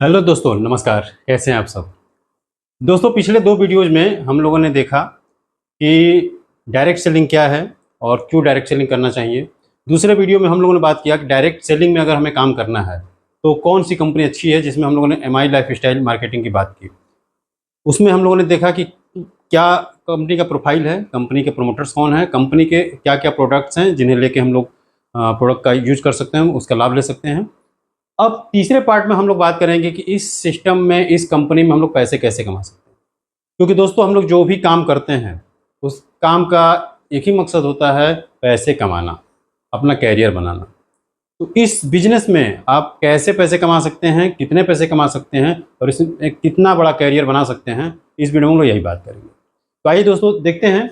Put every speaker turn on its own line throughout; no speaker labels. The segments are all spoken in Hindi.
हेलो दोस्तों, नमस्कार। कैसे हैं आप सब। दोस्तों, पिछले दो वीडियोज़ में हम लोगों ने देखा कि डायरेक्ट सेलिंग क्या है और क्यों डायरेक्ट सेलिंग करना चाहिए। दूसरे वीडियो में हम लोगों ने बात किया कि डायरेक्ट सेलिंग में अगर हमें काम करना है तो कौन सी कंपनी अच्छी है, जिसमें हम लोगों ने एमआई लाइफस्टाइल मार्केटिंग की बात की। उसमें हम लोगों ने देखा कि क्या कंपनी का प्रोफाइल है, कंपनी के प्रोमोटर्स कौन है, कंपनी के क्या क्या प्रोडक्ट्स हैं जिन्हें लेके हम लोग प्रोडक्ट का यूज कर सकते हैं, उसका लाभ ले सकते हैं। अब तीसरे पार्ट में हम लोग बात करेंगे कि इस सिस्टम में, इस कंपनी में हम लोग पैसे कैसे कमा सकते हैं। क्योंकि दोस्तों, हम लोग जो भी काम करते हैं उस काम का एक ही मकसद होता है, पैसे कमाना, अपना कैरियर बनाना। तो इस बिजनेस में आप कैसे पैसे कमा सकते हैं, कितने पैसे कमा सकते हैं और इसमें कितना बड़ा कैरियर बना सकते हैं, इस वीडियो में हम लोग यही बात करेंगे। तो आइए दोस्तों, देखते हैं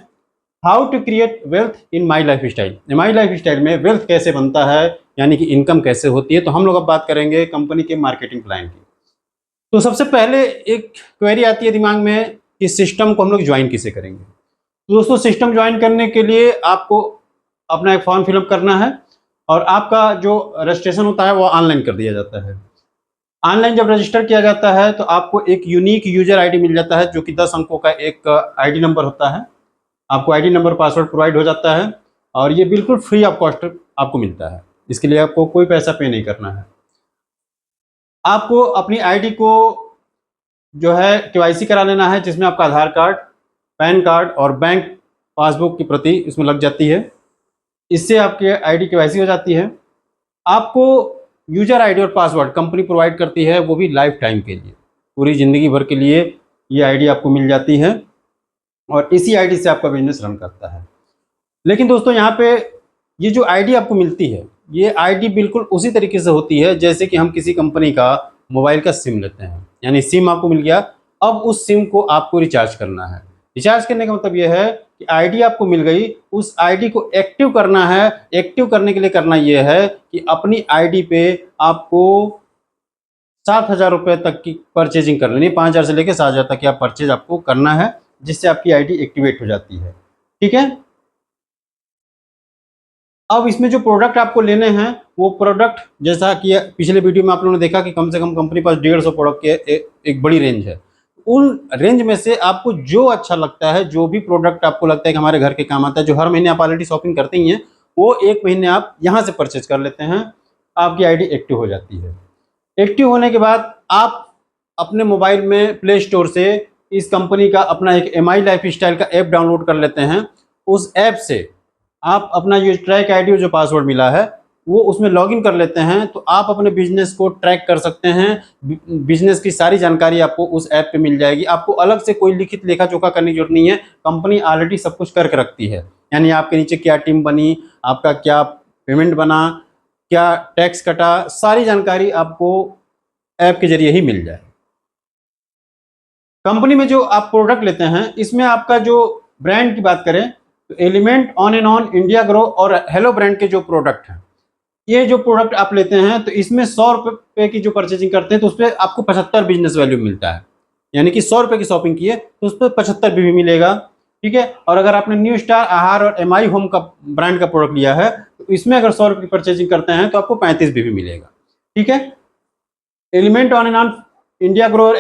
how to create wealth in my lifestyle. My lifestyle में वेल्थ कैसे बनता है, यानी कि इनकम कैसे होती है। तो हम लोग अब बात करेंगे कंपनी के मार्केटिंग प्लान की। तो सबसे पहले एक क्वेरी आती है दिमाग में कि सिस्टम को हम लोग ज्वाइन किसे करेंगे। तो दोस्तों, सिस्टम ज्वाइन करने के लिए आपको अपना एक फॉर्म फिलअप करना है और आपका जो रजिस्ट्रेशन होता है वो ऑनलाइन कर दिया जाता है। ऑनलाइन जब रजिस्टर किया जाता है तो आपको एक यूनिक यूजर आईडी मिल जाता है, जो कि 10 अंकों का एक आईडी नंबर होता है। आपको आईडी नंबर, पासवर्ड प्रोवाइड हो जाता है और ये बिल्कुल फ्री ऑफ कॉस्ट आपको मिलता है। इसके लिए आपको कोई पैसा पे नहीं करना है। आपको अपनी आईडी को जो है केवाईसी करा लेना है, जिसमें आपका आधार कार्ड, पैन कार्ड और बैंक पासबुक की प्रति इसमें लग जाती है। इससे आपकी आईडी केवाईसी हो जाती है। आपको यूजर आईडी और पासवर्ड कंपनी प्रोवाइड करती है, वो भी लाइफ टाइम के लिए, पूरी ज़िंदगी भर के लिए ये आईडी आपको मिल जाती है और इसी आईडी से आपका बिजनेस रन करता है। लेकिन दोस्तों, यहाँ पे ये जो आईडी आपको मिलती है, ये आईडी बिल्कुल उसी तरीके से होती है जैसे कि हम किसी कंपनी का मोबाइल का सिम लेते हैं। यानी सिम आपको मिल गया, अब उस सिम को आपको रिचार्ज करना है। रिचार्ज करने का मतलब ये है कि आईडी आपको मिल गई, उस आईडी को एक्टिव करना है। एक्टिव करने के लिए करना ये है कि अपनी आईडी पे आपको 7,000 रुपये तक की परचेजिंग कर लेनी है। 5,000 से लेकर 7,000 तक की आप परचेज आपको करना है, जिससे आपकी आईडी एक्टिवेट हो जाती है। ठीक है। अब इसमें जो प्रोडक्ट आपको लेने हैं वो प्रोडक्ट, जैसा कि पिछले वीडियो में आप लोगों ने देखा कि कम से कम कंपनी पास 150 प्रोडक्ट के एक बड़ी रेंज है। उन रेंज में से आपको जो अच्छा लगता है, जो भी प्रोडक्ट आपको लगता है कि हमारे घर के काम आता है, जो हर महीने आप ऑलरेडी शॉपिंग करते ही हैं, वो एक महीने आप यहाँ से परचेज कर लेते हैं, आपकी आईडी एक्टिव हो जाती है। एक्टिव होने के बाद आप अपने मोबाइल में प्ले स्टोर से इस कंपनी का अपना एक एमआई लाइफ स्टाइल का ऐप डाउनलोड कर लेते हैं। उस ऐप से आप अपना जो ट्रैक आईडी और जो पासवर्ड मिला है वो उसमें लॉगिन कर लेते हैं, तो आप अपने बिजनेस को ट्रैक कर सकते हैं। बिजनेस की सारी जानकारी आपको उस ऐप पे मिल जाएगी। आपको अलग से कोई लिखित लेखा जोखा करने की जरूरत नहीं है, कंपनी ऑलरेडी सब कुछ करके रखती है। यानी आपके नीचे क्या टीम बनी, आपका क्या पेमेंट बना, क्या टैक्स कटा, सारी जानकारी आपको ऐप के जरिए ही मिल जाए। कंपनी में जो आप प्रोडक्ट लेते हैं, इसमें आपका जो ब्रांड की बात करें तो element, on and on, India grow और हेलो ब्रांड के जो प्रोडक्ट हैं, ये जो प्रोडक्ट आप लेते हैं तो इसमें 100 रुपये की जो परचेजिंग करते हैं तो उस पर आपको 75 बिजनेस वैल्यू मिलता है। यानी कि 100 रुपये की शॉपिंग की है तो उस पर 75 भी मिलेगा। ठीक है। और अगर आपने न्यू स्टार, आहार और एमआई होम का ब्रांड का प्रोडक्ट लिया है तो इसमें अगर 100 रुपये की परचेजिंग करते हैं तो आपको 35 भी मिलेगा। ठीक है। Element, on and on, India grow और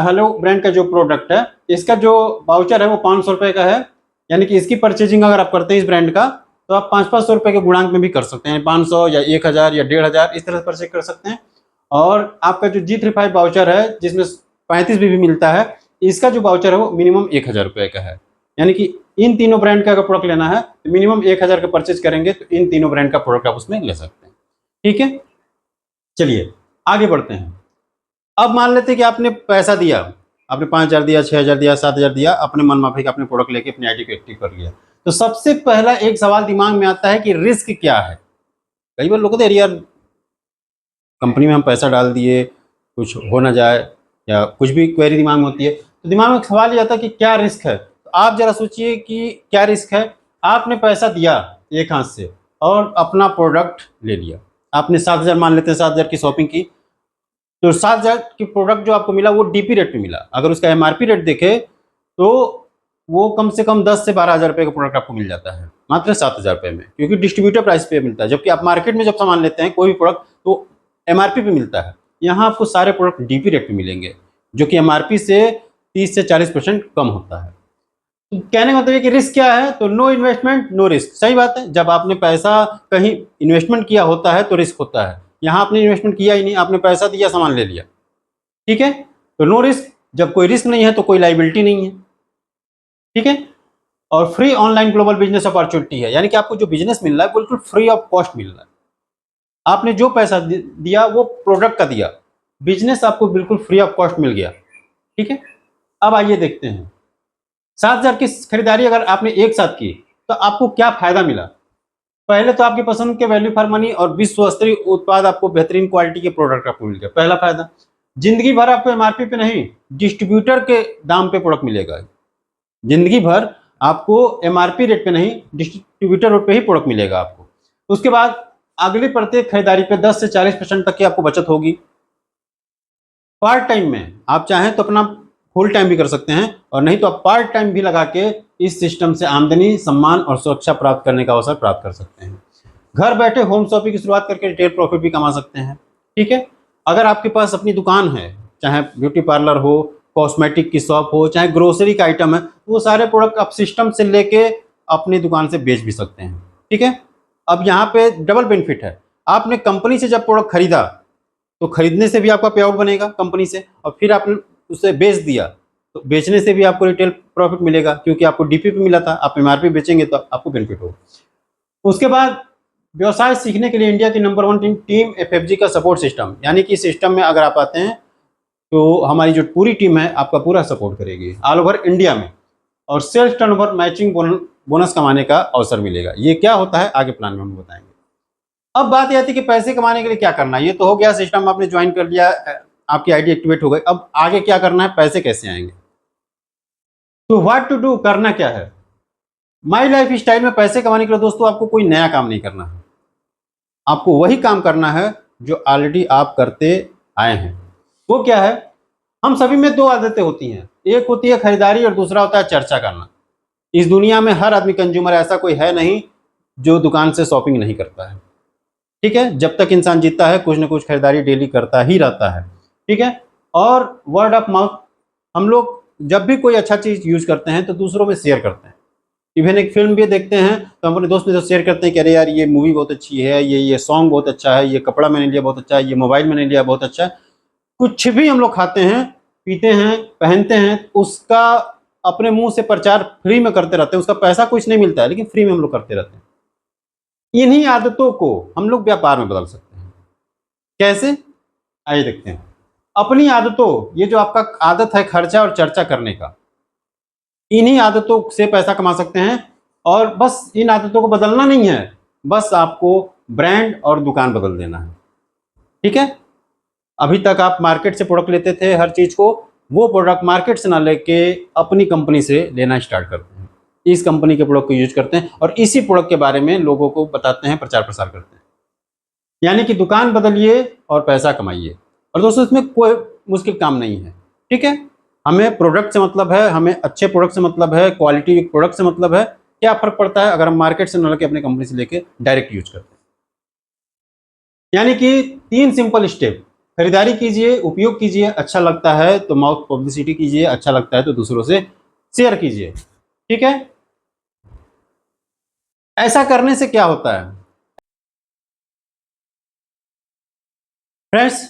हेलो ब्रांड का जो प्रोडक्ट है, इसका जो वाउचर है वो 500 रुपये का है। यानी कि इसकी परचेजिंग अगर आप करते हैं इस ब्रांड का तो आप 500-500 रुपये के गुणांक में भी कर सकते हैं। 500 या 1,000 या 1,500 इस तरह से परचेज कर सकते हैं। और आपका जो G35 वाउचर है जिसमें 35 भी मिलता है, इसका जो वाउचर है वो मिनिमम 1,000 रुपये का है। यानी कि इन तीनों ब्रांड का अगर प्रोडक्ट लेना है तो मिनिमम 1,000 का परचेज करेंगे तो इन तीनों ब्रांड का प्रोडक्ट आप उसमें ले सकते हैं। ठीक है। चलिए आगे बढ़ते हैं। अब मान लेते हैं कि आपने पैसा दिया, आपने 5,000 दिया, 6,000 दिया, 7,000 दिया, अपने मन माफी का अपने प्रोडक्ट लेके अपनी आईडी को एक्टिव कर लिया। तो सबसे पहला एक सवाल दिमाग में आता है कि रिस्क क्या है। कई बार लोग कहते हैं यार, कंपनी में हम पैसा डाल दिए, कुछ हो ना जाए, या कुछ भी क्वेरी दिमाग में होती है तो दिमाग में एक सवाल ये आता है कि क्या रिस्क है। तो आप जरा सोचिए कि क्या रिस्क है। आपने पैसा दिया एक हाथ से और अपना प्रोडक्ट ले लिया। आपने 7,000, मान लेते हैं 7,000 की शॉपिंग की, तो 7,000 की प्रोडक्ट जो आपको मिला वो डीपी रेट पे मिला। अगर उसका एमआरपी रेट देखे तो वो कम से कम 10 से 12,000 रुपये का प्रोडक्ट आपको मिल जाता है मात्र 7,000 रुपये में, क्योंकि डिस्ट्रीब्यूटर प्राइस पे मिलता है। जबकि आप मार्केट में जब सामान लेते हैं कोई भी प्रोडक्ट तो एमआरपी पे मिलता है। यहाँ आपको सारे प्रोडक्ट डीपी रेट पे मिलेंगे, जो कि एमआरपी से 30 से 40% कम होता है। तो कहने का मतलब है कि रिस्क क्या है, तो नो इन्वेस्टमेंट नो रिस्क। सही बात है, जब आपने पैसा कहीं इन्वेस्टमेंट किया होता है तो रिस्क होता है। यहाँ आपने इन्वेस्टमेंट किया ही नहीं, आपने पैसा दिया, सामान ले लिया, ठीक है, तो नो रिस्क। जब कोई रिस्क नहीं है तो कोई लाइबिलिटी नहीं है, ठीक है। और free online global business opportunity है, यानी कि आपको जो बिजनेस मिल रहा है बिल्कुल फ्री ऑफ कॉस्ट मिल रहा है। आपने जो पैसा दिया वो प्रोडक्ट का दिया, बिजनेस आपको बिल्कुल फ्री ऑफ कॉस्ट मिल गया, ठीक है। अब आइए देखते हैं 7,000 की खरीदारी अगर आपने एक साथ की तो आपको क्या फायदा मिला। पहले तो आपकी पसंद के वैल्यू फॉर मनी और विश्व स्तरीय उत्पाद, आपको बेहतरीन क्वालिटी के प्रोडक्ट आपको मिल गया, पहला फायदा। जिंदगी भर आपको एमआरपी पे नहीं, डिस्ट्रीब्यूटर के दाम पे प्रोडक्ट मिलेगा। जिंदगी भर आपको एमआरपी रेट पे नहीं, डिस्ट्रीब्यूटर रेट पे ही प्रोडक्ट मिलेगा आपको। उसके बाद अगली प्रत्येक खरीदारी पे 10 से 40% तक की आपको बचत होगी। पार्ट टाइम में आप चाहें तो अपना फुल टाइम भी कर सकते हैं, और नहीं तो आप पार्ट टाइम भी लगा के इस सिस्टम से आमदनी, सम्मान और सुरक्षा प्राप्त करने का अवसर प्राप्त कर सकते हैं। घर बैठे होम शॉपिंग की शुरुआत करके रिटेल प्रॉफिट भी कमा सकते हैं, ठीक है। अगर आपके पास अपनी दुकान है, चाहे ब्यूटी पार्लर हो, कॉस्मेटिक की शॉप हो, चाहे ग्रोसरी का आइटम है, वो सारे प्रोडक्ट आप सिस्टम से लेके अपनी दुकान से बेच भी सकते हैं, ठीक है। अब यहाँ पे डबल बेनिफिट है, आपने कंपनी से जब प्रोडक्ट खरीदा तो खरीदने से भी आपका पे आउट बनेगा कंपनी से, और फिर आपने उसे बेच दिया तो बेचने से भी आपको रिटेल प्रॉफिट मिलेगा, क्योंकि आपको डीपी पे मिला था, आप एमआरपी बेचेंगे तो आपको बेनिफिट होगा। उसके बाद व्यवसाय सीखने के लिए इंडिया की नंबर 1 टीम एफएफजी का सपोर्ट सिस्टम, यानी कि सिस्टम में अगर आप आते हैं तो हमारी जो पूरी टीम है आपका पूरा सपोर्ट करेगी ऑल ओवर इंडिया में, और सेल्स टर्नओवर मैचिंग बोनस कमाने का अवसर मिलेगा। ये क्या होता है आगे प्लान में हम बताएंगे। अब बात यह आती है कि पैसे कमाने के लिए क्या करना है। ये तो हो गया, सिस्टम आपने ज्वाइन कर लिया, आपकी आईडी एक्टिवेट हो गई। अब आगे क्या करना है, पैसे कैसे आएंगे, तो व्हाट टू डू, करना क्या है। माई लाइफ स्टाइल में पैसे कमाने के लिए दोस्तों आपको कोई नया काम नहीं करना है, आपको वही काम करना है जो ऑलरेडी आप करते आए हैं। वो क्या है, हम सभी में दो आदतें होती हैं, एक होती है खरीदारी और दूसरा होता है चर्चा करना। इस दुनिया में हर आदमी कंज्यूमर, ऐसा कोई है नहीं जो दुकान से शॉपिंग नहीं करता है, ठीक है। जब तक इंसान जीता है कुछ ना कुछ खरीदारी डेली करता ही रहता है, ठीक है। और वर्ड ऑफ माउथ, हम लोग जब भी कोई अच्छा चीज़ यूज करते हैं तो दूसरों में शेयर करते हैं। इवन एक फिल्म भी देखते हैं तो अपने दोस्त में जो शेयर करते हैं कि अरे यार ये मूवी बहुत अच्छी है, ये सॉन्ग बहुत अच्छा है, ये कपड़ा मैंने लिया बहुत अच्छा है, ये मोबाइल मैंने लिया बहुत अच्छा है। कुछ भी हम लोग खाते हैं, पीते हैं, पहनते हैं, उसका अपने मुंह से प्रचार फ्री में करते रहते हैं, उसका पैसा कुछ नहीं मिलता है लेकिन फ्री में हम लोग करते रहते हैं। इन्हीं आदतों को हम लोग व्यापार में बदल सकते हैं। कैसे, आइए देखते हैं। अपनी आदतों, ये जो आपका आदत है खर्चा और चर्चा करने का, इन्हीं आदतों से पैसा कमा सकते हैं। और बस इन आदतों को बदलना नहीं है, बस आपको ब्रांड और दुकान बदल देना है, ठीक है। अभी तक आप मार्केट से प्रोडक्ट लेते थे हर चीज़ को, वो प्रोडक्ट मार्केट से ना लेके अपनी कंपनी से लेना स्टार्ट करते हैं, इस कंपनी के प्रोडक्ट को यूज करते हैं और इसी प्रोडक्ट के बारे में लोगों को बताते हैं, प्रचार प्रसार करते हैं। यानी कि दुकान बदलिए और पैसा कमाइए। और दोस्तों इसमें कोई मुश्किल काम नहीं है, ठीक है। हमें प्रोडक्ट से मतलब है, हमें अच्छे प्रोडक्ट से मतलब है, क्वालिटी प्रोडक्ट से मतलब है। क्या फर्क पड़ता है अगर हम मार्केट से न लेके अपनी कंपनी से लेके डायरेक्ट यूज करते हैं। यानी कि 3 सिंपल स्टेप, खरीदारी कीजिए, उपयोग कीजिए, अच्छा लगता है तो माउथ पब्लिसिटी कीजिए, अच्छा लगता है तो दूसरों से शेयर कीजिए, ठीक है। ऐसा करने से क्या होता है फ्रेंड्स,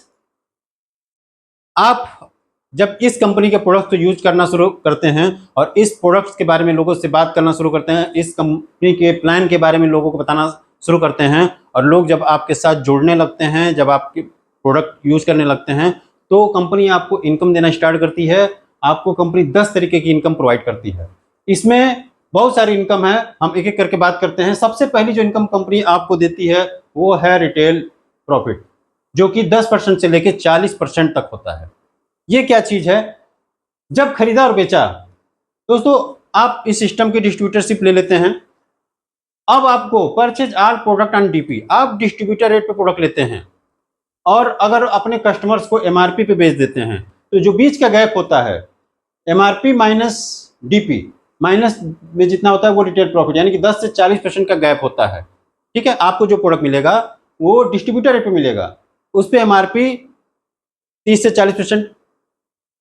आप जब इस कंपनी के प्रोडक्ट को यूज करना शुरू करते हैं और इस प्रोडक्ट्स के बारे में लोगों से बात करना शुरू करते हैं, इस कंपनी के प्लान के बारे में लोगों को बताना शुरू करते हैं, और लोग जब आपके साथ जुड़ने लगते हैं, जब आपके प्रोडक्ट यूज करने लगते हैं, तो कंपनी आपको इनकम देना स्टार्ट करती है। आपको कंपनी 10 तरीके की इनकम प्रोवाइड करती है। इसमें बहुत सारी इनकम है, हम एक एक करके बात करते हैं। सबसे पहली जो इनकम कंपनी आपको देती है वो है रिटेल प्रॉफिट, जो कि 10% से लेकर 40% तक होता है। ये क्या चीज है, जब खरीदा और बेचा, दोस्तों आप इस सिस्टम की डिस्ट्रीब्यूटरशिप ले लेते हैं। अब आपको purchase all product on DP, आप डिस्ट्रीब्यूटर रेट पे प्रोडक्ट लेते हैं और अगर अपने कस्टमर्स को एमआरपी पे बेच देते हैं, तो जो बीच का गैप होता है एमआरपी माइनस डीपी, माइनस में जितना होता है वो रिटेल प्रॉफिट, यानी कि 10 से 40% का गैप होता है, ठीक है। आपको जो प्रोडक्ट मिलेगा वो डिस्ट्रीब्यूटर रेट पे मिलेगा, उस पर एमआरपी 30 से 40%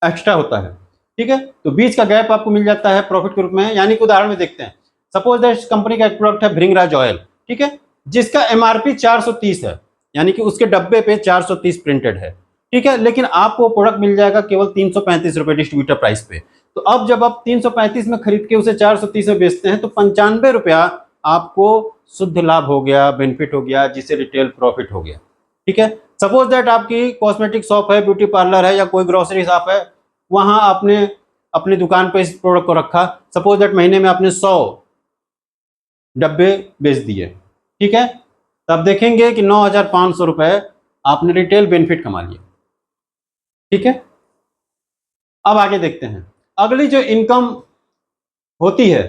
एक्स्ट्रा होता है। ठीक है, तो बीच का गैप आपको मिल जाता है प्रॉफिट के रूप में। यानी कि उदाहरण में देखते हैं, सपोज दैट कंपनी का एक प्रोडक्ट है भृंगराज ऑयल, ठीक है, जिसका एमआरपी 430 है, यानी कि उसके डब्बे पे 430 प्रिंटेड है, ठीक है, लेकिन आपको प्रोडक्ट मिल जाएगा केवल 335 रुपए डिस्ट्रीब्यूटर प्राइस पे। तो अब जब आप 335 में खरीद के उसे 430 में बेचते हैं तो 95 रुपया आपको शुद्ध लाभ हो गया, बेनिफिट हो गया, जिसे रिटेल प्रॉफिट हो गया। ठीक है, सपोज दैट आपकी कॉस्मेटिक शॉप है, ब्यूटी पार्लर है, या कोई ग्रोसरी शॉप है, वहां आपने अपनी दुकान पे इस प्रोडक्ट को रखा। सपोज दैट महीने में आपने 100 डब्बे बेच दिए, ठीक है, तब देखेंगे कि 9,500 रुपए आपने रिटेल बेनिफिट कमा लिया। ठीक है, अब आगे देखते हैं, अगली जो इनकम होती है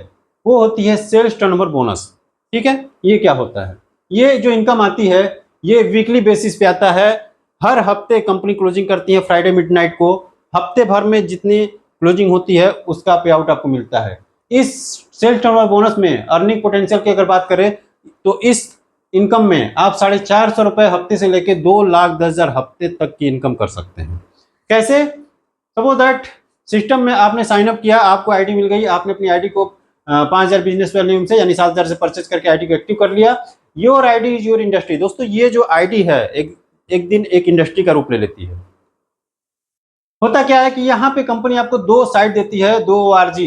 वो होती है सेल्स टर्नओवर बोनस। ठीक है, ये क्या होता है? ये जो इनकम आती है ये वीकली बेसिस पे आता है। हर हफ्ते कंपनी क्लोजिंग करती है फ्राइडे मिडनाइट को। हफ्ते भर में जितनी क्लोजिंग होती है उसका पे आउट आपको मिलता है। इस सेल्स टर्नओवर बोनस में अर्निंग पोटेंशियल की अगर बात करें तो इस इनकम में आप 450 रुपए हफ्ते से लेकर 2,10,000 हफ्ते तक की इनकम कर सकते हैं। कैसे? सपोज दैट सिस्टम में आपने साइन अप किया, आपको आईडी मिल गई, आपने अपनी आईडी को 5,000 बिजनेस वैल्यूम से यानी 7,000 से परचेज करके आईडी को एक्टिव कर लिया। Your ID is your industry. दोस्तों ये जो आईडी है एक दिन एक इंडस्ट्री का रूप ले लेती है। होता क्या है कि यहाँ पे कंपनी आपको दो साइड देती है, दो ORG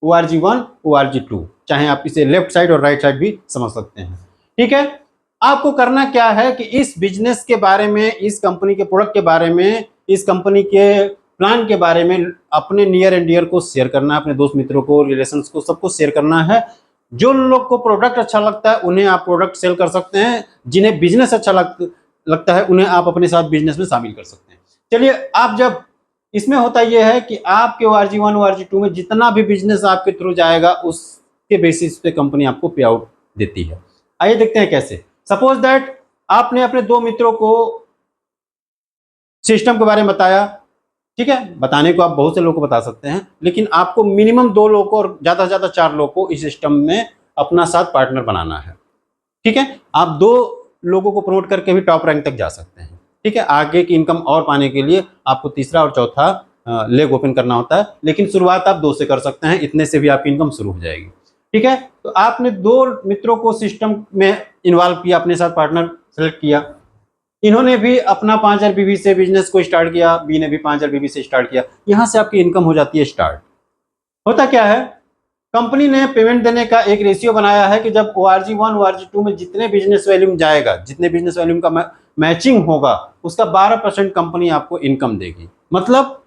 1, ORG 2, चाहे आप इसे लेफ्ट साइड और राइट साइड भी समझ सकते हैं। ठीक है, आपको करना क्या है कि इस बिजनेस के बारे में, इस कंपनी के प्रोडक्ट के बारे में, इस कंपनी के प्लान के बारे में अपने नियर एंड डियर को शेयर करना है, अपने दोस्त मित्रों को, रिलेशंस को, सबको शेयर करना है। जो लोग को प्रोडक्ट अच्छा लगता है उन्हें आप प्रोडक्ट सेल कर सकते हैं, जिन्हें बिजनेस अच्छा लगता है उन्हें आप अपने साथ बिजनेस में शामिल कर सकते हैं। चलिए, आप जब इसमें होता यह है कि आपके ORG 1, ORG 2 में जितना भी बिजनेस आपके थ्रू जाएगा उसके बेसिस पे कंपनी आपको पे आउट देती है। आइए देखते हैं कैसे। सपोज दैट आपने अपने दो मित्रों को सिस्टम के बारे में बताया। ठीक है, बताने को आप बहुत से लोगों को बता सकते हैं, लेकिन आपको मिनिमम 2 लोगों को और ज्यादा से ज्यादा 4 लोगों को इस सिस्टम में अपना साथ पार्टनर बनाना है। ठीक है, आप 2 लोगों को प्रमोट करके भी टॉप रैंक तक जा सकते हैं। ठीक है, आगे की इनकम और पाने के लिए आपको तीसरा और चौथा लेग ओपन करना होता है, लेकिन शुरुआत आप 2 से कर सकते हैं, इतने से भी आपकी इनकम शुरू हो जाएगी। ठीक है, तो आपने 2 मित्रों को सिस्टम में इन्वॉल्व किया, अपने साथ पार्टनर सेलेक्ट किया। इन्होंने भी अपना 5,000 बीबी से बिजनेस को स्टार्ट किया, बी ने भी 5,000 बीबी से स्टार्ट किया। यहां से आपकी इनकम हो जाती है स्टार्ट। होता क्या है, कंपनी ने पेमेंट देने का एक रेशियो बनाया है कि जब ORG 1, ORG 2 में जितने बिजनेस वैल्यूम जाएगा, जितने बिजनेस वैल्यूम का मैचिंग होगा, उसका 12% कंपनी आपको इनकम देगी। मतलब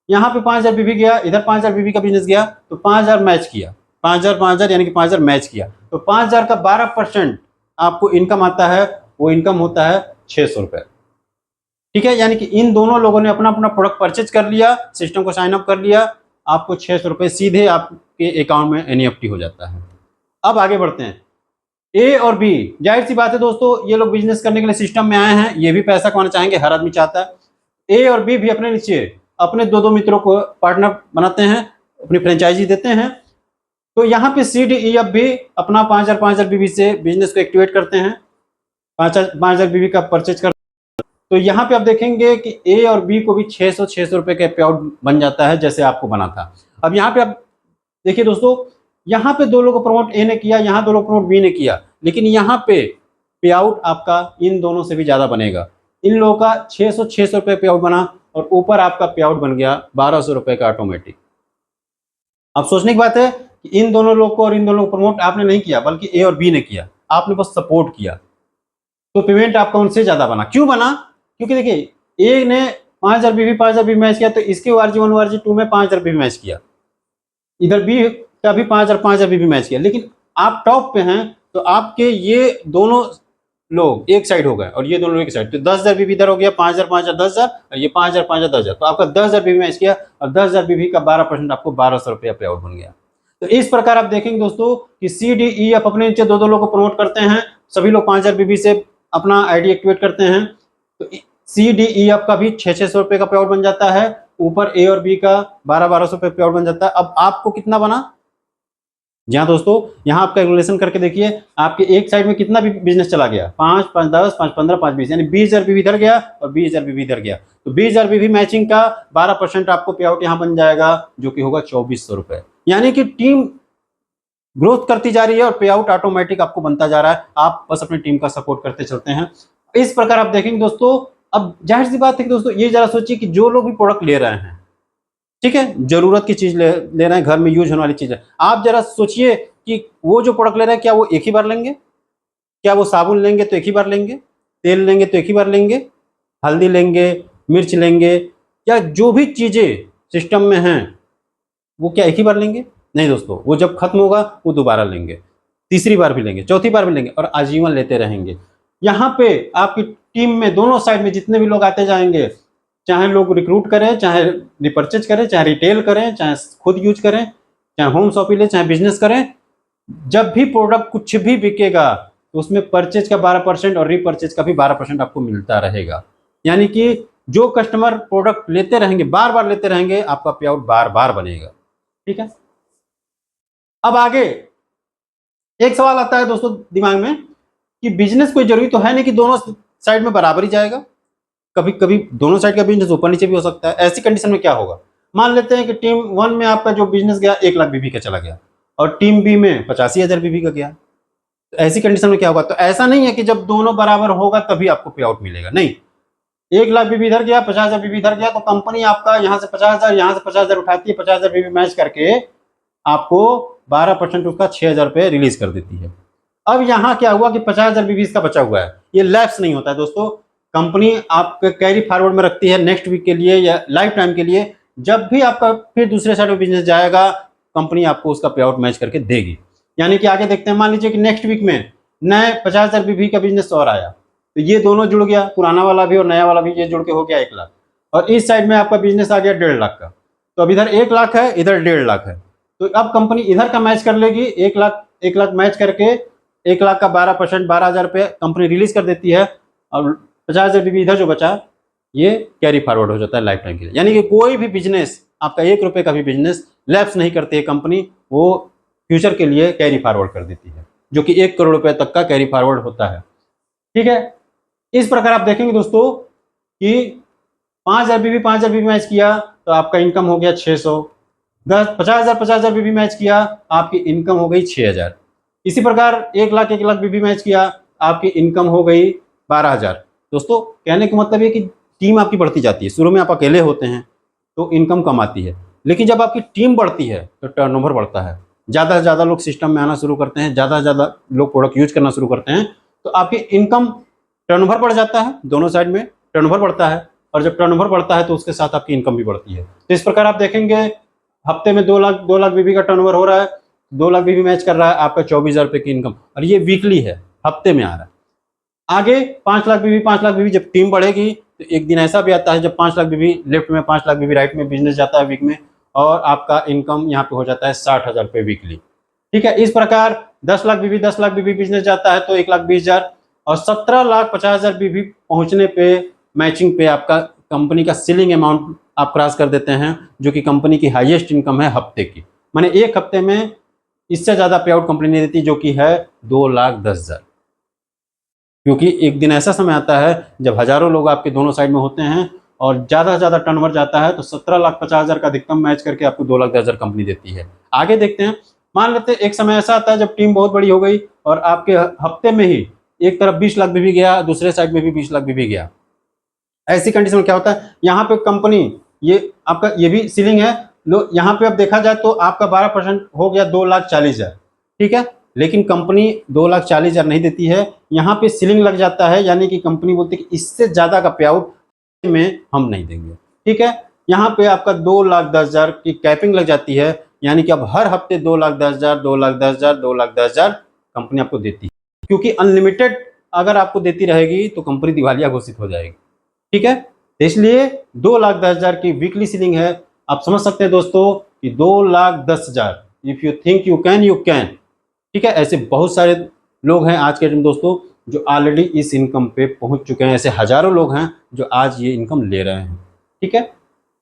यहाँ पे 5,000 बीबी गया, इधर 5,000 बीबी का बिजनेस गया तो 5,000 मैच किया, 5,000 यानी कि 5,000 मैच किया, तो 5,000 का 12% आपको इनकम आता है। वो इनकम होता है 600 रुपए। ठीक है, यानी कि इन दोनों लोगों ने अपना अपना प्रोडक्ट परचेज कर लिया, सिस्टम को साइन अप कर लिया, आपको 600 रुपए सीधे आपके अकाउंट में NEFT हो जाता है। अब आगे बढ़ते हैं, ए और बी। जाहिर सी बात है दोस्तों, ये लोग बिजनेस करने के लिए सिस्टम में आए हैं, ये भी पैसा कमाना चाहेंगे, हर आदमी चाहता है। ए और बी भी अपने नीचे अपने 2 मित्रों को पार्टनर बनाते हैं, अपनी फ्रेंचाइजी देते हैं। तो यहाँ पे CDEF भी अपना 5,000 बीबी से बिजनेस को एक्टिवेट करते हैं, 5,000 बीबी का परचेज करते हैं। तो यहाँ पे आप देखेंगे कि ए और बी को भी 600 रुपए का पे आउट बन जाता है, जैसे आपको बना था। अब यहाँ पे आप देखिए दोस्तों, यहाँ पे 2 लोगों को प्रमोट ए ने किया, यहाँ 2 लोग प्रमोट बी ने किया, लेकिन यहाँ पे आउट आपका इन दोनों से भी ज्यादा बनेगा। इन लोगों का 600 रुपए पे आउट बना और ऊपर आपका पे आउट बन गया 1,200 रुपए का ऑटोमेटिक। अब सोचने की बात है कि इन दोनों लोग को और इन दोनों को प्रमोट आपने नहीं किया, बल्कि ए और बी ने किया, आपने बस सपोर्ट किया, तो पेमेंट आपका उनसे ज्यादा बना। क्यों बना? क्योंकि देखिए, ए ने 5,000 बीबी मैच किया, तो इसके ORG 1, ORG 2 में 5,000 बीबी मैच किया, इधर बी का भी 5,000 बीबी मैच किया, लेकिन आप टॉप पे हैं तो आपके ये दोनों लोग एक साइड हो गए और ये दोनों लोग एक साइड, तो 10,000 बीबी इधर हो गया, 5,000 10,000, और ये 5,000 10,000, तो आपका 10,000 बीबी मैच किया और 10,000 बीबी का 12% आपको 1,200 रुपया पे आउट बन गया। तो इस प्रकार आप देखेंगे दोस्तों कि CDEF अपने नीचे 2 लोगों को प्रमोट करते हैं, सभी लोग 5,000 बीबी से अपना आईडी एक्टिवेट करते हैं, तो CDEF का भी 600 रुपए का पे आउट बन जाता है, ऊपर ए और बी का 1,200 रुपए पे आउट बन जाता है। अब आपको कितना बना? जहाँ दोस्तों यहाँ आप कैलकुलेशन करके देखिए, आपके एक साइड में कितना भी बिजनेस चला गया, 5, 5, 10, 5, 15, 5, 20, यानी 20,000 भी इधर गया और 20,000 भी इधर गया, तो 20,000 भी मैचिंग का 12% आपको पे आउट यहाँ बन जाएगा, जो कि होगा 2400 रुपए। यानी कि टीम ग्रोथ करती जा रही है और पे आउट ऑटोमेटिक आपको बनता जा रहा है, आप बस अपनी टीम का सपोर्ट करते चलते हैं। इस प्रकार आप देखेंगे दोस्तों। अब जाहिर सी बात है कि दोस्तों ये जरा सोचिए कि जो लोग भी प्रोडक्ट ले रहे हैं, ठीक है, जरूरत की चीज ले रहे हैं, घर में यूज होने वाली चीज है, आप जरा सोचिए कि वो जो प्रोडक्ट ले रहे हैं क्या वो एक ही बार लेंगे? क्या वो साबुन लेंगे तो एक ही बार लेंगे, तेल लेंगे तो एक ही बार लेंगे, हल्दी लेंगे, मिर्च लेंगे, या जो भी चीजें सिस्टम में हैं वो क्या एक ही बार लेंगे? नहीं दोस्तों, वो जब खत्म होगा वो दोबारा लेंगे, तीसरी बार भी लेंगे, चौथी बार भी लेंगे और आजीवन लेते रहेंगे। यहाँ पे आपकी टीम में दोनों साइड में जितने भी लोग आते जाएंगे, चाहे लोग रिक्रूट करें, चाहे रिपर्चेज करें, चाहे रिटेल करें, चाहे खुद यूज करें, चाहे होम शॉपिंग ले, चाहे बिजनेस करें, जब भी प्रोडक्ट कुछ भी बिकेगा तो उसमें परचेज का 12% और रीपरचेज का भी 12% आपको मिलता रहेगा। यानी कि जो कस्टमर प्रोडक्ट लेते रहेंगे, बार बार लेते रहेंगे, आपका पे आउट बार बार बनेगा। ठीक है, अब आगे एक सवाल आता है दोस्तों दिमाग में कि बिजनेस कोई जरूरी तो है नहीं कि दोनों साइड में बराबर ही जाएगा, कभी कभी दोनों साइड का बिजनेस ऊपर नीचे भी हो सकता है। ऐसी कंडीशन में क्या होगा? मान लेते हैं कि टीम 1 में आपका जो बिजनेस गया 1 लाख बीबी का चला गया और टीम बी में 85,000 बीबी का गया, तो ऐसी कंडीशन में क्या होगा? तो ऐसा नहीं है कि जब दोनों बराबर होगा तभी आपको पे आउट मिलेगा, नहीं। 1 लाख बीबी इधर गया, 50,000 बीबी इधर गया, तो कंपनी आपका यहाँ से 50,000, यहाँ से 50,000 उठाती है, 50,000 बीबी मैच करके आपको 12% उसका 6,000 रुपये रिलीज कर देती है। अब यहाँ क्या हुआ कि 50,000 बीबी इसका बचा हुआ है, ये लैप्स नहीं होता है दोस्तों। कंपनी आपके कैरी फॉरवर्ड में रखती है नेक्स्ट वीक के लिए या लाइफ टाइम के लिए। जब भी आपका फिर दूसरे साइड में बिजनेस जाएगा, कंपनी आपको उसका पे आउट मैच करके देगी। यानी कि आगे देखते हैं, मान लीजिए कि नेक्स्ट वीक में नए 50,000 बीबी का बिजनेस और आया, तो ये दोनों जुड़ गया, पुराना वाला भी और नया वाला भी, ये जुड़ के हो गया 1 लाख। और इस साइड में आपका बिजनेस आ गया 1.5 लाख का, तो अब इधर 1 लाख है, इधर 1.5 लाख है, तो अब कंपनी इधर का मैच कर लेगी, 1 लाख मैच करके 1 लाख का 12%, 12,000 रुपये कंपनी रिलीज कर देती है, और 50,000 बीबी इधर जो बचा ये कैरी फॉरवर्ड हो जाता है लाइफ टाइम के लिए। यानी कि कोई भी बिजनेस, आपका 1 रुपये का भी बिजनेस लैप्स नहीं करती है कंपनी, वो फ्यूचर के लिए कैरी फॉरवर्ड कर देती है, जो कि 1 करोड़ रुपए तक का कैरी फॉरवर्ड होता है। ठीक है, इस प्रकार आप देखेंगे दोस्तों कि 5,000 बीबी मैच किया तो आपका इनकम हो गया 600, 50,000 बीबी मैच किया, आपकी इनकम हो गई 6,000। इसी प्रकार 1 लाख बीबी मैच किया, आपकी इनकम हो गई 12,000। दोस्तों कहने का मतलब ये कि टीम आपकी बढ़ती जाती है। शुरू में आप अकेले होते हैं तो इनकम कम आती है, लेकिन जब आपकी टीम बढ़ती है तो टर्नओवर बढ़ता है, ज़्यादा से ज़्यादा लोग सिस्टम में आना शुरू करते हैं, ज़्यादा से ज़्यादा लोग प्रोडक्ट यूज करना शुरू करते हैं, तो आपकी इनकम टर्नओवर बढ़ जाता है, दोनों साइड में टर्नओवर बढ़ता है, और जब टर्नओवर बढ़ता है तो उसके साथ आपकी इनकम भी बढ़ती है। तो इस प्रकार आप देखेंगे हफ्ते में 2 लाख बीबी का टर्नओवर हो रहा है, 2 लाख बीबी मैच कर रहा है, आपका 24,000 रुपये की इनकम, और ये वीकली है, हफ्ते में आ रहा है। आगे 5 लाख बीबी जब टीम बढ़ेगी तो एक दिन ऐसा भी आता है जब 5 लाख बीबी लेफ्ट में, 5 लाख बीबी राइट में बिजनेस जाता है वीक में, और आपका इनकम यहाँ पे हो जाता है 60,000 रुपये वीकली। ठीक है, इस प्रकार 10 लाख बीबी बिजनेस जाता है तो 1,20,000, और 17,50,000 बीबी पहुंचने पे मैचिंग पे आपका कंपनी का सीलिंग अमाउंट आप क्रॉस कर देते हैं, जो कि कंपनी की हाईएस्ट इनकम है हफ्ते की। माने एक हफ्ते में इससे ज़्यादा पे आउट कंपनी नहीं देती, जो कि है 2,10,000। क्योंकि एक दिन ऐसा समय आता है जब हजारों लोग आपके दोनों साइड में होते हैं और ज़्यादा से ज़्यादा टर्नओवर जाता है, तो 17,50,000 का अधिकतम मैच करके आपको 2,10,000 कंपनी देती है। आगे देखते हैं, मान लेते हैं एक समय ऐसा आता है जब टीम बहुत बड़ी हो गई और आपके हफ्ते में ही एक तरफ 20 लाख बीबी गया, दूसरे साइड में भी 20 लाख बीबी गया। ऐसी कंडीशन में क्या होता है, यहाँ पे कंपनी, ये आपका ये भी सीलिंग है, लो यहाँ पे अब देखा जाए तो आपका 12% हो गया 2,40,000। ठीक है, लेकिन कंपनी 2,40,000 नहीं देती है, यहाँ पे सीलिंग लग जाता है, यानी कि कंपनी बोलती है कि इससे ज़्यादा का पे आउट में हम नहीं देंगे। ठीक है, यहाँ पे आपका 2,10,000 की कैपिंग लग जाती है, यानी कि अब हर हफ्ते 2,10,000, 2,10,000, 2,10,000 कंपनी आपको देती है, क्योंकि अनलिमिटेड अगर आपको देती रहेगी तो कंपनी दिवालिया घोषित हो जाएगी। ठीक है, तो इसलिए 2,10,000 की वीकली सीलिंग है। आप समझ सकते हैं दोस्तों कि 2,10,000, if you think you can, you can. ठीक है, ऐसे बहुत सारे लोग हैं आज के दिन दोस्तों जो ऑलरेडी इस इनकम पे पहुंच चुके हैं, ऐसे हजारों लोग हैं जो आज ये इनकम ले रहे हैं। ठीक है,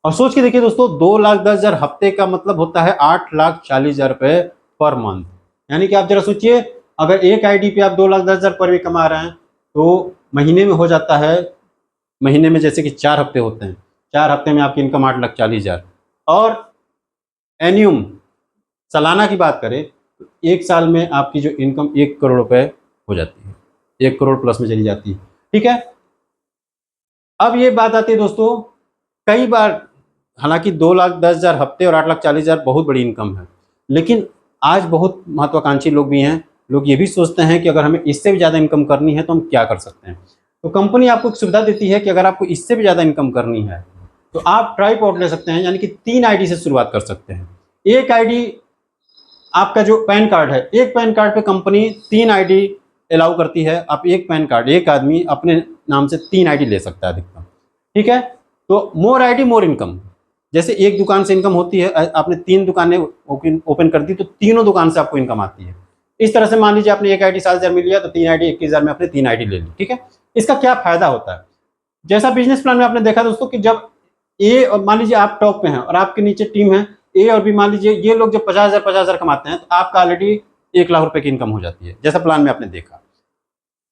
और सोच के देखिए दोस्तों, 2,10,000 हफ्ते का मतलब होता है 8,40,000 रुपये पर मंथ। यानी कि आप जरा सोचिए, अगर एक आईडी पे आप 2,10,000 पर वीक कमा रहे हैं तो महीने में हो जाता है, महीने में जैसे कि 4 हफ्ते होते हैं, 4 हफ्ते में आपकी इनकम 8,40,000। और एन्यूम सालाना की बात करें तो 1 साल में आपकी जो इनकम 1 करोड़ रुपए हो जाती है, 1 करोड़ प्लस में चली जाती है। ठीक है, अब ये बात आती है दोस्तों, कई बार हालांकि 2,10,000 हफ्ते और 8,40,000 बहुत बड़ी इनकम है, लेकिन आज बहुत महत्वाकांक्षी लोग भी हैं, लोग ये भी सोचते हैं कि अगर हमें इससे भी ज़्यादा इनकम करनी है तो हम क्या कर सकते हैं। तो कंपनी आपको एक सुविधा देती है कि अगर आपको इससे भी ज़्यादा इनकम करनी है तो आप ट्राइपॉड ले सकते हैं, यानी कि 3 आईडी से शुरुआत कर सकते हैं। एक आईडी आपका जो पैन कार्ड है, एक पैन कार्ड पे कंपनी 3 आईडी अलाउ करती है। आप एक पैन कार्ड, एक आदमी अपने नाम से 3 आईडी ले सकता है अधिकतम। ठीक है, तो मोर आईडी मोर इनकम, जैसे एक दुकान से इनकम होती है, आपने 3 दुकानें ओपन कर दी तो तीनों दुकान से आपको इनकम आती है। इस तरह से मान लीजिए आपने एक आईडी 7,000 में लिया तो 3 आईडी 21,000 में आपने 3 आईडी ले ली। ठीक है, इसका क्या फायदा होता है, जैसा बिजनेस प्लान में आपने देखा दोस्तों कि जब ए और मान लीजिए आप टॉप पे हैं और आपके नीचे टीम है ए और बी, मान लीजिए ये लोग जब 50,000 कमाते हैं तो आपका ऑलरेडी 1 लाख रुपए की इनकम हो जाती है, जैसा प्लान में आपने देखा।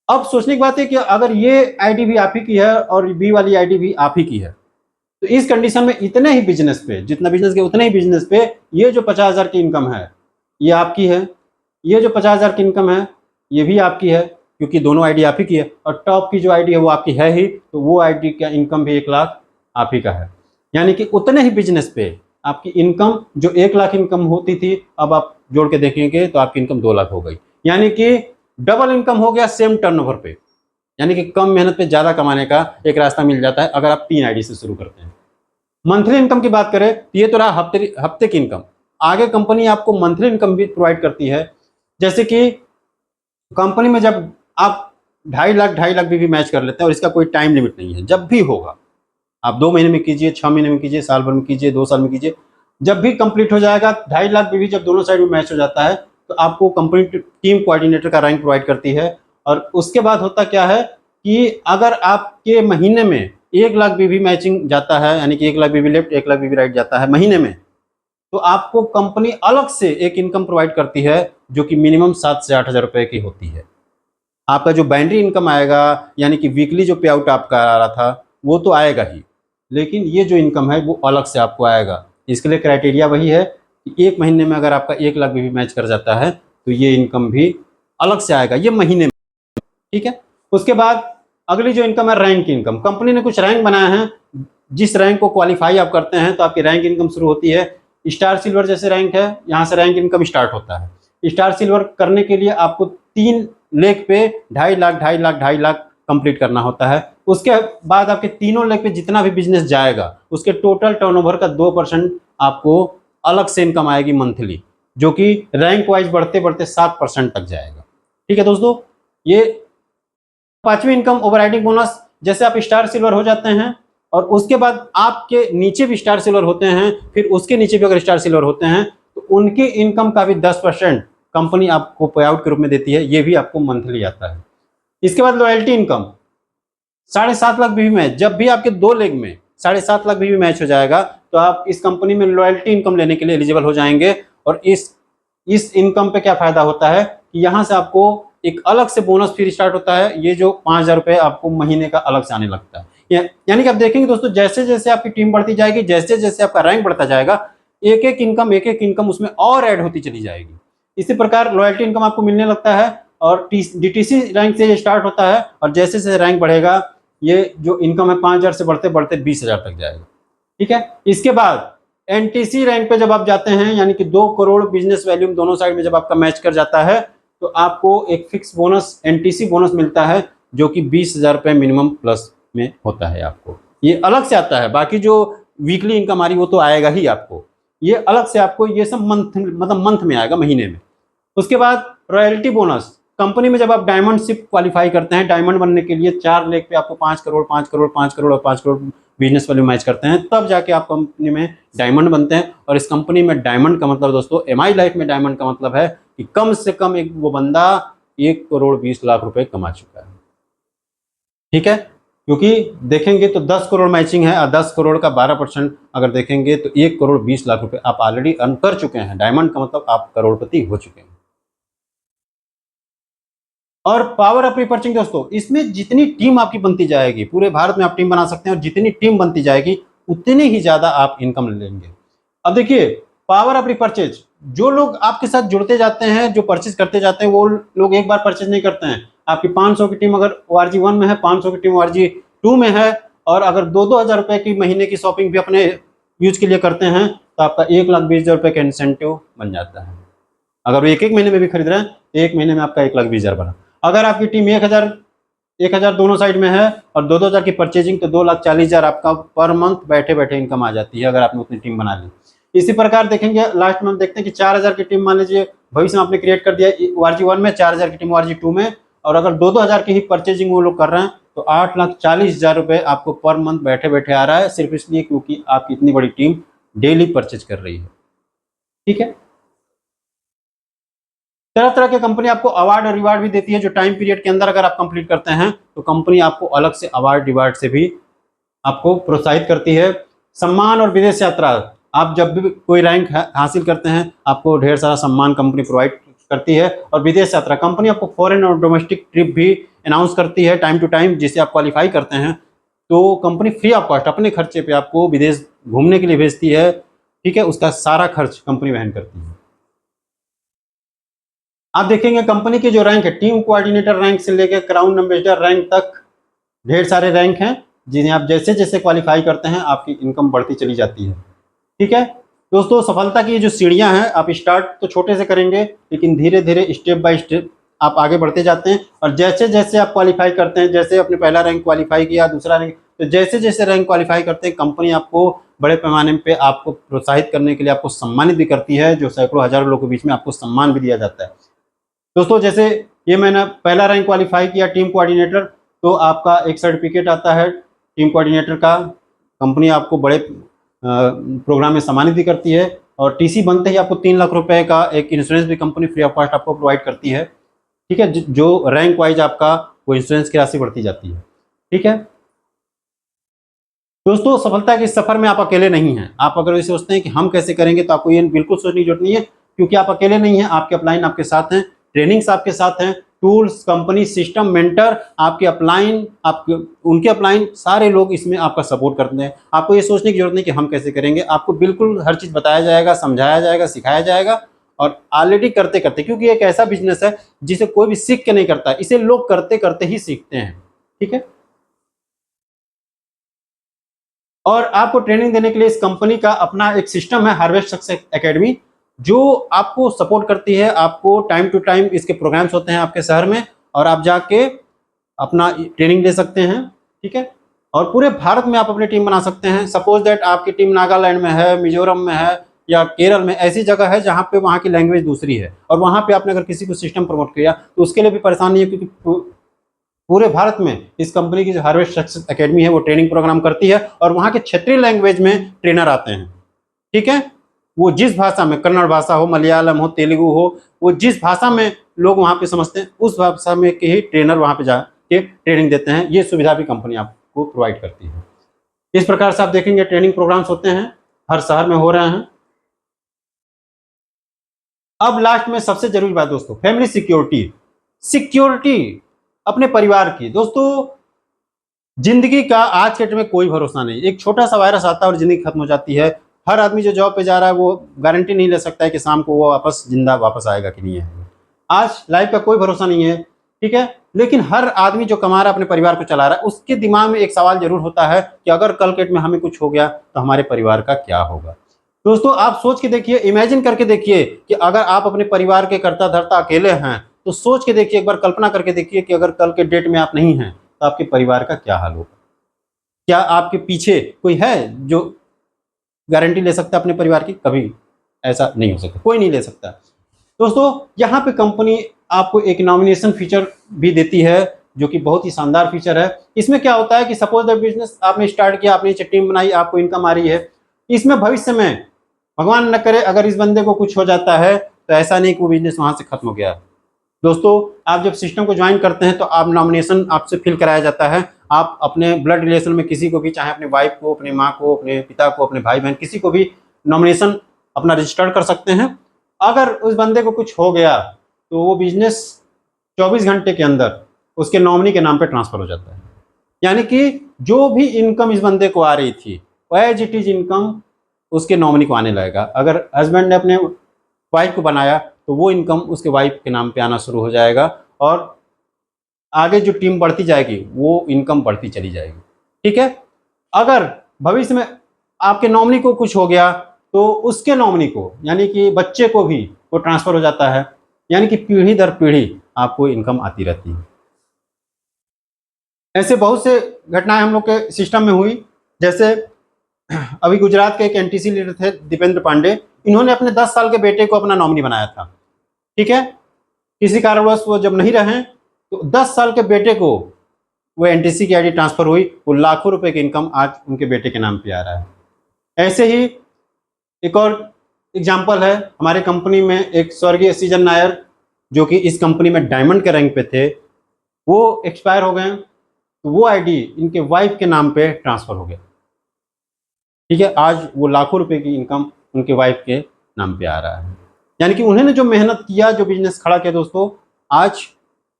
अब सोचने की बात है कि अगर ये आईडी भी आप ही की है और बी वाली आईडी भी आप ही की है, तो इस कंडीशन में इतने ही बिजनेस पे, जितना बिजनेस के उतने ही बिजनेस पे ये जो 50,000 की इनकम है ये आपकी है, ये जो 50,000 की इनकम है ये भी आपकी है, क्योंकि दोनों आईडी आप ही की है, और टॉप की जो आईडी है वो आपकी है ही, तो वो आईडी का इनकम भी 1 लाख आप ही का है। यानी कि उतने ही बिजनेस पे आपकी इनकम जो 1 लाख इनकम होती थी, अब आप जोड़ के देखेंगे तो आपकी इनकम 2 लाख हो गई, यानी कि डबल इनकम हो गया सेम टर्नओवर पे। यानी कि कम मेहनत पे ज्यादा कमाने का एक रास्ता मिल जाता है अगर आप 3 आईडी से शुरू करते हैं। मंथली इनकम की बात करें तो ये तो रहा हफ्ते की इनकम। आगे कंपनी आपको मंथली इनकम भी प्रोवाइड करती है, जैसे कि कंपनी में जब आप 2.5 लाख भी मैच कर लेते हैं और इसका कोई टाइम लिमिट नहीं है, जब भी होगा आप 2 महीने में कीजिए, 6 महीने में कीजिए, साल भर में कीजिए, 2 साल में कीजिए, जब भी कंप्लीट हो जाएगा 2.5 लाख भी जब दोनों साइड में मैच हो जाता है तो आपको कंपनी टीम कोऑर्डिनेटर का रैंक प्रोवाइड करती है। और उसके बाद होता क्या है कि अगर आपके महीने में 1 लाख भी मैचिंग जाता है, यानी कि 1 लाख भी लेफ्ट 1 लाख भी राइट जाता है महीने में, तो आपको कंपनी अलग से एक इनकम प्रोवाइड करती है जो कि मिनिमम 7 से 8 हज़ार रुपए की होती है। आपका जो बाइनरी इनकम आएगा, यानी कि वीकली जो पे आउट आपका आ रहा था वो तो आएगा ही, लेकिन ये जो इनकम है वो अलग से आपको आएगा। इसके लिए क्राइटेरिया वही है कि 1 महीने में अगर आपका 1 लाख भी मैच कर जाता है तो ये इनकम भी अलग से आएगा, ये महीने में। ठीक है, उसके बाद अगली जो इनकम है रैंक इनकम। कंपनी ने कुछ रैंक बनाया है, जिस रैंक को क्वालिफाई आप करते हैं तो आपकी रैंक इनकम शुरू होती है। स्टार सिल्वर जैसे रैंक है, यहाँ से रैंक इनकम स्टार्ट होता है। स्टार सिल्वर करने के लिए आपको 3 लेग पे 2.5 लाख कंप्लीट करना होता है। उसके बाद आपके तीनों लेग पे जितना भी बिजनेस जाएगा उसके टोटल टर्नओवर का 2% आपको अलग से इनकम आएगी मंथली, जो कि रैंक वाइज बढ़ते बढ़ते 7% तक जाएगा। ठीक है दोस्तों, ये 5वीं इनकम ओवरराइडिंग बोनस। जैसे आप स्टार सिल्वर हो जाते हैं और उसके बाद आपके नीचे भी स्टार सिल्वर होते हैं, फिर उसके नीचे भी अगर स्टार सिल्वर होते हैं तो उनकी इनकम का भी 10% कंपनी आपको पे आउट के रूप में देती है, ये भी आपको मंथली आता है। इसके बाद लॉयल्टी इनकम 7.5 लाख भी मैच, जब भी आपके 2 लेग में 7.5 लाख भी मैच हो जाएगा तो आप इस कंपनी में लॉयल्टी इनकम लेने के लिए एलिजिबल हो जाएंगे। और इस इनकम पे क्या फायदा होता है कि यहाँ से आपको एक अलग से बोनस फिर स्टार्ट होता है, ये जो 5,000 रुपये आपको महीने का अलग से आने लगता है। यानी कि आप देखेंगे दोस्तों, जैसे जैसे आपकी टीम बढ़ती जाएगी, जैसे जैसे आपका रैंक बढ़ता जाएगा, एक एक इनकम उसमें और ऐड होती चली जाएगी। इसी प्रकार लॉयल्टी इनकम आपको मिलने लगता है और डीटीसी रैंक से ये स्टार्ट होता है और जैसे जैसे रैंक बढ़ेगा ये जो इनकम है 5,000 से बढ़ते बढ़ते 20,000 तक जाएगा। ठीक है, इसके बाद एनटीसी रैंक पे जब आप जाते हैं, यानी कि 2 करोड़ बिजनेस वैल्यूम दोनों साइड में जब आपका मैच कर जाता है तो आपको एक फिक्स बोनस एनटीसी बोनस मिलता है, जो कि 20,000 रुपये मिनिमम प्लस में होता है। आपको ये अलग से आता है, बाकी जो वीकली इनकम आ रही वो तो आएगा ही आपको, ये अलग से आपको ये सब मंथ में आएगा, महीने में। उसके बाद रॉयल्टी बोनस, कंपनी में जब आप डायमंडशिप क्वालिफाई करते हैं, डायमंड बनने के लिए 4 लेग पे आपको 5 करोड़ 5 करोड़ 5 करोड़ और 5 करोड़ बिजनेस वैल्यू मैच करते हैं, तब जाके आप कंपनी में डायमंड बनते हैं। और इस कंपनी में डायमंड का मतलब दोस्तों, एमआई लाइफ में डायमंड का मतलब है कि कम से कम एक वो बंदा 1 करोड़ 20 लाख रुपए कमा चुका है। ठीक है, क्योंकि देखेंगे तो 10 करोड़ मैचिंग है और 10 करोड़ का 12% अगर देखेंगे तो 1 करोड़ 20 लाख रुपए आप ऑलरेडी अर्न कर चुके हैं। डायमंड का मतलब आप करोड़पति हो चुके हैं। और पावर ऑफ रिपर्चेसिंग दोस्तों, इसमें जितनी टीम आपकी बनती जाएगी, पूरे भारत में आप टीम बना सकते हैं, और जितनी टीम बनती जाएगी उतनी ही ज्यादा आप इनकम लेंगे। अब देखिए पावर ऑफ रिपर्चेज, जो लोग आपके साथ जुड़ते जाते हैं, जो परचेज करते जाते हैं, वो लोग एक बार परचेज नहीं करते हैं। आपकी 500 की टीम अगर ORG 1 में है, 500 की टीम ORG 2 में है, और अगर 2-2 हज़ार रुपए की महीने की शॉपिंग भी अपने यूज के लिए करते हैं, तो आपका 1,20,000 रुपए का इंसेंटिव बन जाता है। अगर वो एक महीने में भी खरीद रहे हैं तो एक महीने में आपका 1,20,000 बना। अगर आपकी टीम 1,000 दोनों साइड में है और 2-2 हज़ार की परचेजिंग, तो 2,40,000 आपका पर मंथ बैठे बैठे इनकम आ जाती है, अगर आपने उतनी टीम बना ली। इसी प्रकार देखेंगे लास्ट में हम देखते हैं कि 4,000 की टीम मान लीजिए भविष्य में आपने क्रिएट कर दिया ORG 1 में, 4,000 की टीम ORG 2 में, और अगर 2-2 हज़ार की ही परचेजिंग वो लोग कर रहे हैं, तो 8,40,000 रुपए आपको पर मंथ बैठे बैठे आ रहा है, सिर्फ इसलिए क्योंकि आपकी इतनी बड़ी टीम डेली परचेज कर रही है। ठीक है, तरह तरह की कंपनी आपको अवार्ड और रिवार्ड भी देती है, जो टाइम पीरियड के अंदर अगर आप कंप्लीट करते हैं तो कंपनी आपको अलग से अवार्ड रिवार्ड से भी आपको प्रोत्साहित करती है। सम्मान और विदेश यात्रा, आप जब भी कोई रैंक हासिल करते हैं आपको ढेर सारा सम्मान कंपनी प्रोवाइड करती है। और विदेश यात्रा, कंपनी आपको फॉरेन और डोमेस्टिक ट्रिप भी अनाउंस करती है टाइम टू टाइम, जिसे आप क्वालिफाई करते हैं तो कंपनी फ्री ऑफ कॉस्ट अपने खर्चे पे आपको विदेश घूमने के लिए भेजती है। ठीक है, उसका सारा खर्च कंपनी वहन करती है। आप देखेंगे कंपनी की जो रैंक है, टीम कोऑर्डिनेटर रैंक से लेकर क्राउन एम्बेसडर रैंक तक ढेर सारे रैंक हैं, जिन्हें आप जैसे जैसे क्वालिफाई करते हैं आपकी इनकम बढ़ती चली जाती है। ठीक है दोस्तों, सफलता की जो सीढ़ियां हैं, आप स्टार्ट तो छोटे से करेंगे, लेकिन धीरे धीरे स्टेप बाय स्टेप आप आगे बढ़ते जाते हैं। और जैसे जैसे आप क्वालिफाई करते हैं, जैसे अपने पहला रैंक क्वालिफाई किया, दूसरा रैंक, तो जैसे जैसे रैंक क्वालिफाई करते हैं कंपनी आपको बड़े पैमाने पे आपको प्रोत्साहित करने के लिए आपको सम्मानित भी करती है, जो सैकड़ों हजारों लोगों के बीच में आपको सम्मान भी दिया जाता है। दोस्तों जैसे ये मैंने पहला रैंक क्वालिफाई किया टीम कोऑर्डिनेटर, तो आपका एक सर्टिफिकेट आता है टीम कोऑर्डिनेटर का, कंपनी आपको बड़े प्रोग्राम में सम्मानित भी करती है। और टीसी बनते ही आपको 3 लाख रुपए का एक इंश्योरेंस भी कंपनी फ्री ऑफ कॉस्ट आपको प्रोवाइड करती है। ठीक है, जो रैंक वाइज आपका वो इंश्योरेंस की राशि बढ़ती जाती है। ठीक है दोस्तों, सफलता के इस सफर में आप अकेले नहीं हैं। आप अगर ये सोचते हैं कि हम कैसे करेंगे, तो आपको ये बिल्कुल सोचने की जरूरत नहीं है, क्योंकि आप अकेले नहीं हैं, आपके अपलाइन आपके साथ हैं, ट्रेनिंग्स आपके साथ हैं, टूल्स, कंपनी, सिस्टम, मेंटर, आपके अपलाइन, आपके उनके अपलाइन, सारे लोग इसमें आपका सपोर्ट करते हैं। आपको ये सोचने की जरूरत नहीं कि हम कैसे करेंगे, आपको बिल्कुल हर चीज़ बताया जाएगा, समझाया जाएगा, सिखाया जाएगा। और ऑलरेडी करते करते, क्योंकि एक ऐसा बिजनेस है जिसे कोई भी सीख के नहीं करता, इसे लोग करते करते ही सीखते हैं। ठीक है, और आपको ट्रेनिंग देने के लिए इस कंपनी का अपना एक सिस्टम है, हार्वेस्ट सक्सेस एकेडमी, जो आपको सपोर्ट करती है। आपको टाइम टू टाइम इसके प्रोग्राम्स होते हैं आपके शहर में, और आप जाके अपना ट्रेनिंग ले सकते हैं। ठीक है, और पूरे भारत में आप अपनी टीम बना सकते हैं। सपोज दैट आपकी टीम नागालैंड में है, मिजोरम में है, या केरल में, ऐसी जगह है जहाँ पे वहाँ की लैंग्वेज दूसरी है, और वहाँ पे आपने अगर किसी को सिस्टम प्रमोट किया तो उसके लिए भी परेशान नहीं है, क्योंकि पूरे भारत में इस कंपनी की जो हार्वेस्ट सक्सेस एकेडमी है वो ट्रेनिंग प्रोग्राम करती है, और वहाँ के क्षेत्रीय लैंग्वेज में ट्रेनर आते हैं। ठीक है, वो जिस भाषा में, कन्नड़ भाषा हो, मलयालम हो, तेलुगु हो, वो जिस भाषा में लोग वहाँ पे समझते हैं, उस भाषा में के ही ट्रेनर वहाँ पे जाके ट्रेनिंग देते हैं। ये सुविधा भी कंपनी आपको प्रोवाइड करती है। इस प्रकार से आप देखेंगे ट्रेनिंग प्रोग्राम्स होते हैं, हर शहर में हो रहे हैं। अब लास्ट में सबसे जरूरी बात दोस्तों, फैमिली सिक्योरिटी। सिक्योरिटी अपने परिवार की। दोस्तों जिंदगी का आज के डेट में कोई भरोसा नहीं, एक छोटा सा वायरस आता है और जिंदगी खत्म हो जाती है। हर आदमी जो जॉब पे जा रहा है वो गारंटी नहीं ले सकता है कि शाम को वो वापस जिंदा वापस आएगा कि नहीं आएगा। आज लाइफ का कोई भरोसा नहीं है। ठीक है, लेकिन हर आदमी जो कमा रहा है, अपने परिवार को चला रहा है, उसके दिमाग में एक सवाल जरूर होता है कि अगर कल के डेट में हमें कुछ हो गया तो हमारे परिवार का क्या होगा। दोस्तों आप सोच के देखिए, इमेजिन करके देखिए कि अगर आप अपने परिवार के कर्ता धर्ता अकेले हैं, तो सोच के देखिए, एक बार कल्पना करके देखिए कि अगर कल के डेट में आप नहीं हैं तो आपके परिवार का क्या हाल होगा। क्या आपके पीछे कोई है जो गारंटी ले सकता है अपने परिवार की? कभी ऐसा नहीं हो सकता, कोई नहीं ले सकता। दोस्तों यहाँ पे कंपनी आपको एक नॉमिनेशन फीचर भी देती है, जो कि बहुत ही शानदार फीचर है। इसमें क्या होता है कि सपोज द बिजनेस आपने स्टार्ट किया, आपने टीम बनाई, आपको इनकम आ रही है, इसमें भविष्य में भगवान न करे अगर इस बंदे को कुछ हो जाता है, तो ऐसा नहीं कि वो बिजनेस वहां से खत्म हो गया। दोस्तों आप जब सिस्टम को ज्वाइन करते हैं तो आप नॉमिनेशन आपसे फिल कराया जाता है। आप अपने ब्लड रिलेशन में किसी को भी, चाहे अपने वाइफ को, अपने माँ को, अपने पिता को, अपने भाई बहन, किसी को भी नॉमिनेशन अपना रजिस्टर्ड कर सकते हैं। अगर उस बंदे को कुछ हो गया तो वो बिजनेस 24 घंटे के अंदर उसके नॉमिनी के नाम पे ट्रांसफर हो जाता है। यानी कि जो भी इनकम इस बंदे को आ रही थी एज इट इज इनकम उसके नॉमिनी को आने लगेगा। अगर हस्बैंड ने अपने वाइफ को बनाया तो वो इनकम उसके वाइफ के नाम पे आना शुरू हो जाएगा और आगे जो टीम बढ़ती जाएगी वो इनकम बढ़ती चली जाएगी। ठीक है। अगर भविष्य में आपके नॉमिनी को कुछ हो गया तो उसके नॉमिनी को यानी कि बच्चे को भी वो ट्रांसफर हो जाता है। यानी कि पीढ़ी दर पीढ़ी आपको इनकम आती रहती है। ऐसे बहुत से घटनाएं हम लोग के सिस्टम में हुई। जैसे अभी गुजरात के एक एनटीसी लीडर थे दीपेंद्र पांडे, इन्होंने अपने 10 साल के बेटे को अपना नॉमिनी बनाया था। ठीक है। किसी कारणवश वो जब नहीं रहे तो 10 साल के बेटे को वो एनटीसी की आईडी ट्रांसफर हुई, वो लाखों रुपए की इनकम आज उनके बेटे के नाम पे आ रहा है। ऐसे ही एक और एग्जाम्पल है, हमारे कंपनी में एक स्वर्गीय सीजन नायर जो कि इस कंपनी में डायमंड के रैंक पे थे, वो एक्सपायर हो गए तो वो आईडी इनके वाइफ के नाम पे ट्रांसफर हो गया। ठीक है। आज वो लाखों रुपए की इनकम उनके वाइफ के नाम पे आ रहा है। यानी कि उन्होंने जो मेहनत किया, जो बिजनेस खड़ा किया दोस्तों, आज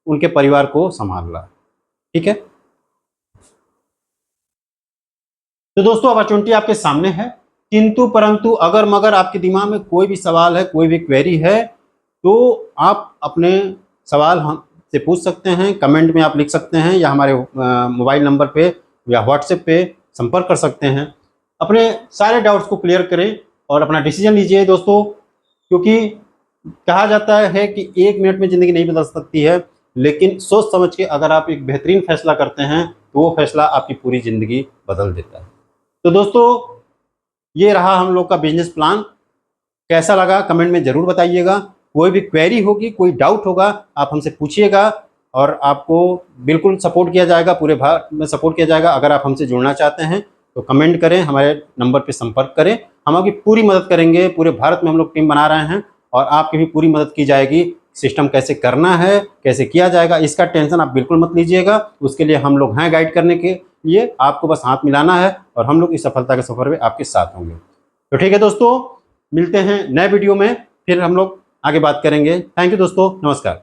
उनके परिवार को संभाल रहा है। ठीक है। तो दोस्तों अपॉर्चुनिटी आपके सामने है, किंतु परंतु अगर मगर आपके दिमाग में कोई भी सवाल है, कोई भी क्वेरी है, तो आप अपने सवाल हमसे पूछ सकते हैं, कमेंट में आप लिख सकते हैं या हमारे मोबाइल नंबर पे या व्हाट्सएप पे संपर्क कर सकते हैं। अपने सारे डाउट्स को क्लियर करें और अपना डिसीजन लीजिए दोस्तों, क्योंकि कहा जाता है कि 1 मिनट में ज़िंदगी नहीं बदल सकती है, लेकिन सोच समझ के अगर आप एक बेहतरीन फैसला करते हैं तो वो फैसला आपकी पूरी ज़िंदगी बदल देता है। तो दोस्तों ये रहा हम लोग का बिजनेस प्लान। कैसा लगा कमेंट में ज़रूर बताइएगा। कोई भी क्वेरी होगी, कोई डाउट होगा, आप हमसे पूछिएगा और आपको बिल्कुल सपोर्ट किया जाएगा, पूरे भारत में सपोर्ट किया जाएगा। अगर आप हमसे जुड़ना चाहते हैं तो कमेंट करें, हमारे नंबर पर संपर्क करें, हम आपकी पूरी मदद करेंगे। पूरे भारत में हम लोग टीम बना रहे हैं और आपकी भी पूरी मदद की जाएगी। सिस्टम कैसे करना है, कैसे किया जाएगा, इसका टेंशन आप बिल्कुल मत लीजिएगा। उसके लिए हम लोग हैं गाइड करने के लिए, आपको बस हाथ मिलाना है और हम लोग इस सफलता के सफर में आपके साथ होंगे। तो ठीक है दोस्तों, मिलते हैं नए वीडियो में, फिर हम लोग आगे बात करेंगे। थैंक यू दोस्तों, नमस्कार।